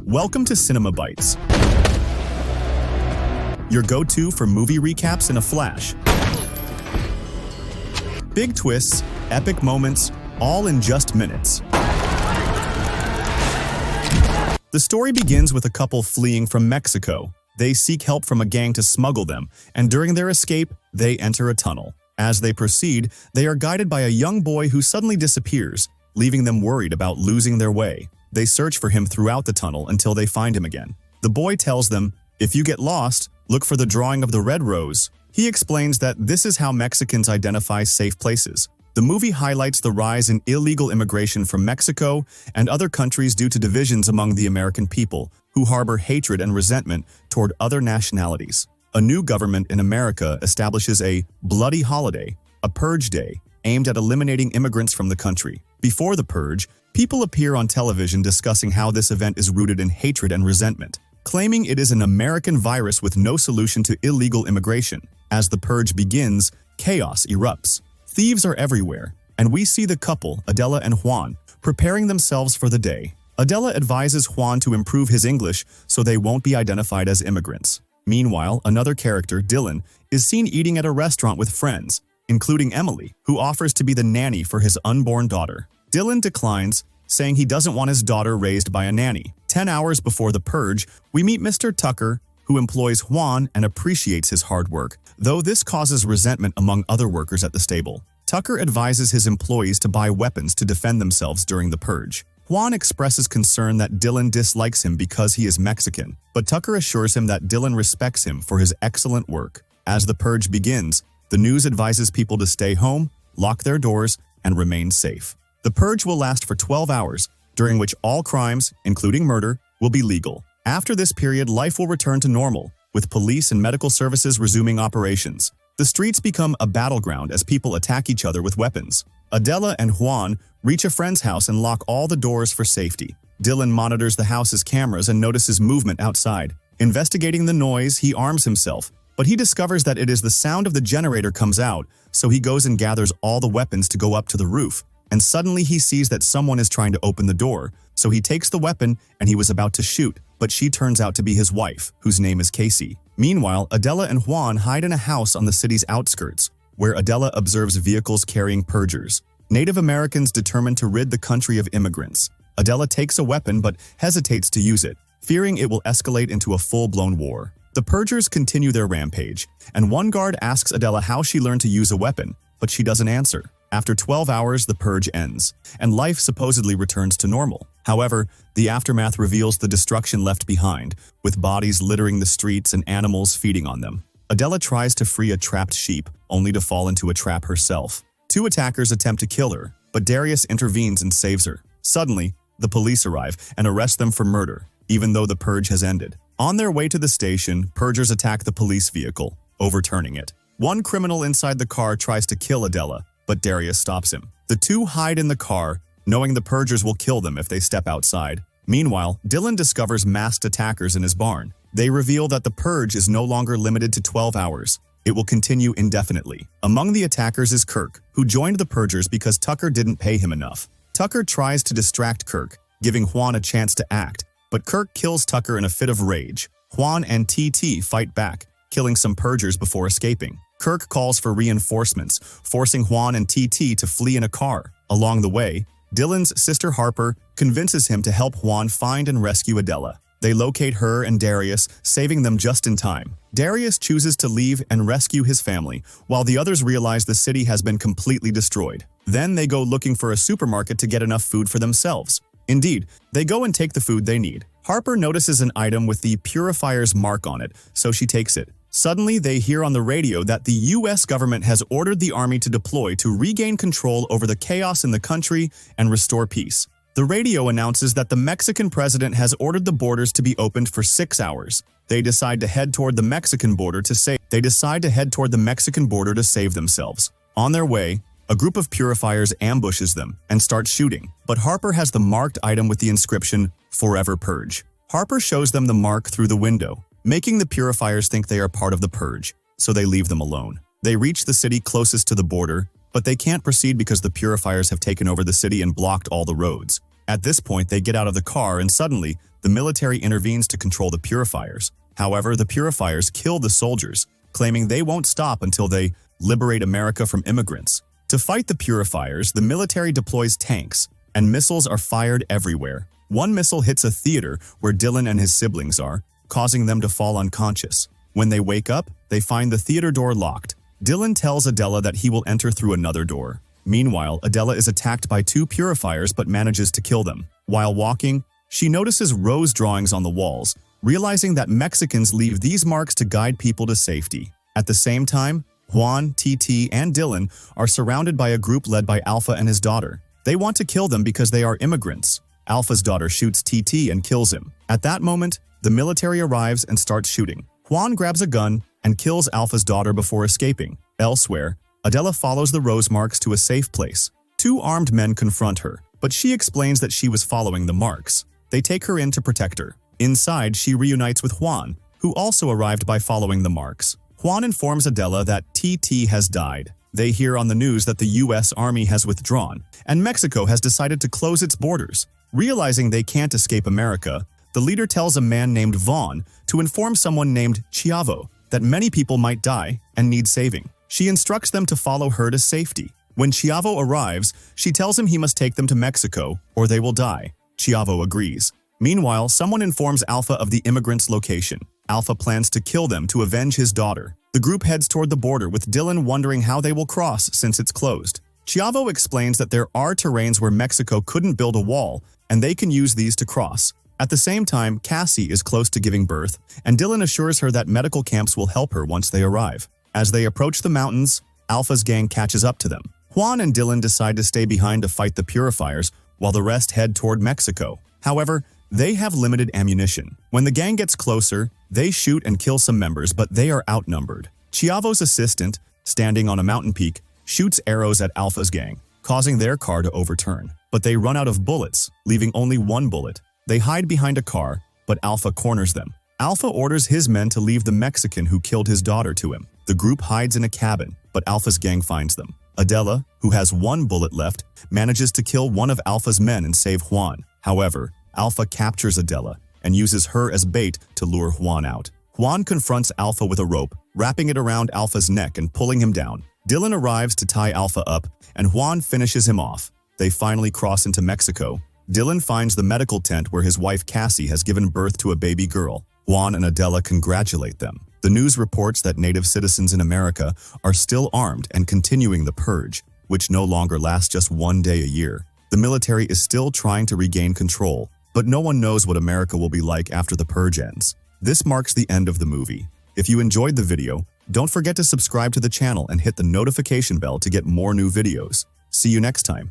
Welcome to Cinema Bites, your go-to for movie recaps in a flash. Big twists, epic moments, all in just minutes. The story begins with a couple fleeing from Mexico. They seek help from a gang to smuggle them, and during their escape, they enter a tunnel. As they proceed, they are guided by a young boy who suddenly disappears, leaving them worried about losing their way. They search for him throughout the tunnel until they find him again. The boy tells them, "If you get lost, look for the drawing of the red rose." He explains that this is how Mexicans identify safe places. The movie highlights the rise in illegal immigration from Mexico and other countries due to divisions among the American people, who harbor hatred and resentment toward other nationalities. A new government in America establishes a bloody holiday, a purge day, aimed at eliminating immigrants from the country. Before the purge, people appear on television discussing how this event is rooted in hatred and resentment, claiming it is an American virus with no solution to illegal immigration. As the purge begins, chaos erupts. Thieves are everywhere, and we see the couple, Adela and Juan, preparing themselves for the day. Adela advises Juan to improve his English so they won't be identified as immigrants. Meanwhile, another character, Dylan, is seen eating at a restaurant with friends, including Emily, who offers to be the nanny for his unborn daughter. Dylan declines, saying he doesn't want his daughter raised by a nanny. 10 hours before the purge, we meet Mr. Tucker, who employs Juan and appreciates his hard work, though this causes resentment among other workers at the stable. Tucker advises his employees to buy weapons to defend themselves during the purge. Juan expresses concern that Dylan dislikes him because he is Mexican, but Tucker assures him that Dylan respects him for his excellent work. As the purge begins, the news advises people to stay home, lock their doors, and remain safe. The purge will last for 12 hours, during which all crimes, including murder, will be legal. After this period, life will return to normal, with police and medical services resuming operations. The streets become a battleground as people attack each other with weapons. Adela and Juan reach a friend's house and lock all the doors for safety. Dylan monitors the house's cameras and notices movement outside. Investigating the noise, he arms himself, but he discovers that it is the sound of the generator comes out, so he goes and gathers all the weapons to go up to the roof. And suddenly he sees that someone is trying to open the door, so he takes the weapon and he was about to shoot, but she turns out to be his wife, whose name is Casey. Meanwhile, Adela and Juan hide in a house on the city's outskirts, where Adela observes vehicles carrying purgers. Native Americans determined to rid the country of immigrants. Adela takes a weapon but hesitates to use it, fearing it will escalate into a full-blown war. The purgers continue their rampage, and one guard asks Adela how she learned to use a weapon, but she doesn't answer. After 12 hours, the purge ends, and life supposedly returns to normal. However, the aftermath reveals the destruction left behind, with bodies littering the streets and animals feeding on them. Adela tries to free a trapped sheep, only to fall into a trap herself. Two attackers attempt to kill her, but Darius intervenes and saves her. Suddenly, the police arrive and arrest them for murder, even though the purge has ended. On their way to the station, purgers attack the police vehicle, overturning it. One criminal inside the car tries to kill Adela, but Darius stops him. The two hide in the car, knowing the purgers will kill them if they step outside. Meanwhile, Dylan discovers masked attackers in his barn. They reveal that the purge is no longer limited to 12 hours. It will continue indefinitely. Among the attackers is Kirk, who joined the purgers because Tucker didn't pay him enough. Tucker tries to distract Kirk, giving Juan a chance to act, but Kirk kills Tucker in a fit of rage. Juan and TT fight back, killing some purgers before escaping. Kirk calls for reinforcements, forcing Juan and TT to flee in a car. Along the way, Dylan's sister Harper convinces him to help Juan find and rescue Adela. They locate her and Darius, saving them just in time. Darius chooses to leave and rescue his family, while the others realize the city has been completely destroyed. Then they go looking for a supermarket to get enough food for themselves. Indeed, they go and take the food they need. Harper notices an item with the purifier's mark on it, so she takes it. Suddenly, they hear on the radio that the U.S. government has ordered the army to deploy to regain control over the chaos in the country and restore peace. The radio announces that the Mexican president has ordered the borders to be opened for 6 hours. They decide to head toward the Mexican border to save themselves. On their way, a group of purifiers ambushes them and starts shooting, but Harper has the marked item with the inscription, "Forever Purge." Harper shows them the mark through the window, making the purifiers think they are part of the purge, so they leave them alone. They reach the city closest to the border, but they can't proceed because the purifiers have taken over the city and blocked all the roads. At this point, they get out of the car and suddenly, the The military intervenes to control the purifiers. However, the purifiers kill the soldiers, claiming they won't stop until they liberate America from immigrants. To fight the purifiers, the military deploys tanks, and missiles are fired everywhere. One missile hits a theater where Dylan and his siblings are, causing them to fall unconscious. When they wake up, they find the theater door locked. Dylan tells Adela that he will enter through another door. Meanwhile, Adela is attacked by two purifiers but manages to kill them. While walking, she notices rose drawings on the walls, realizing that Mexicans leave these marks to guide people to safety. At the same time, Juan, TT, and Dylan are surrounded by a group led by Alpha and his daughter. They want to kill them because they are immigrants. Alpha's daughter shoots TT and kills him. At that moment, the military arrives and starts shooting. Juan grabs a gun and kills Alpha's daughter before escaping. Elsewhere, Adela follows the rose marks to a safe place. Two armed men confront her, but she explains that she was following the marks. They take her in to protect her. Inside, she reunites with Juan, who also arrived by following the marks. Juan informs Adela that TT has died. They hear on the news that the U.S. Army has withdrawn, and Mexico has decided to close its borders. Realizing they can't escape America, the leader tells a man named Juan to inform someone named Chavo that many people might die and need saving. She instructs them to follow her to safety. When Chavo arrives, she tells him he must take them to Mexico or they will die. Chavo agrees. Meanwhile, someone informs Alpha of the immigrants' location. Alpha plans to kill them to avenge his daughter. The group heads toward the border with Dylan wondering how they will cross since it's closed. Chavo explains that there are terrains where Mexico couldn't build a wall, and they can use these to cross. At the same time, Cassie is close to giving birth, and Dylan assures her that medical camps will help her once they arrive. As they approach the mountains, Alpha's gang catches up to them. Juan and Dylan decide to stay behind to fight the purifiers, while the rest head toward Mexico. However, they have limited ammunition. When the gang gets closer, they shoot and kill some members, but they are outnumbered. Chavo's assistant, standing on a mountain peak, shoots arrows at Alpha's gang, causing their car to overturn. But they run out of bullets, leaving only one bullet. They hide behind a car, but Alpha corners them. Alpha orders his men to leave the Mexican who killed his daughter to him. The group hides in a cabin, but Alpha's gang finds them. Adela, who has one bullet left, manages to kill one of Alpha's men and save Juan. However, Alpha captures Adela and uses her as bait to lure Juan out. Juan confronts Alpha with a rope, wrapping it around Alpha's neck and pulling him down. Dylan arrives to tie Alpha up, and Juan finishes him off. They finally cross into Mexico. Dylan finds the medical tent where his wife Cassie has given birth to a baby girl. Juan and Adela congratulate them. The news reports that native citizens in America are still armed and continuing the purge, which no longer lasts just one day a year. The military is still trying to regain control, but no one knows what America will be like after the purge ends. This marks the end of the movie. If you enjoyed the video, don't forget to subscribe to the channel and hit the notification bell to get more new videos. See you next time.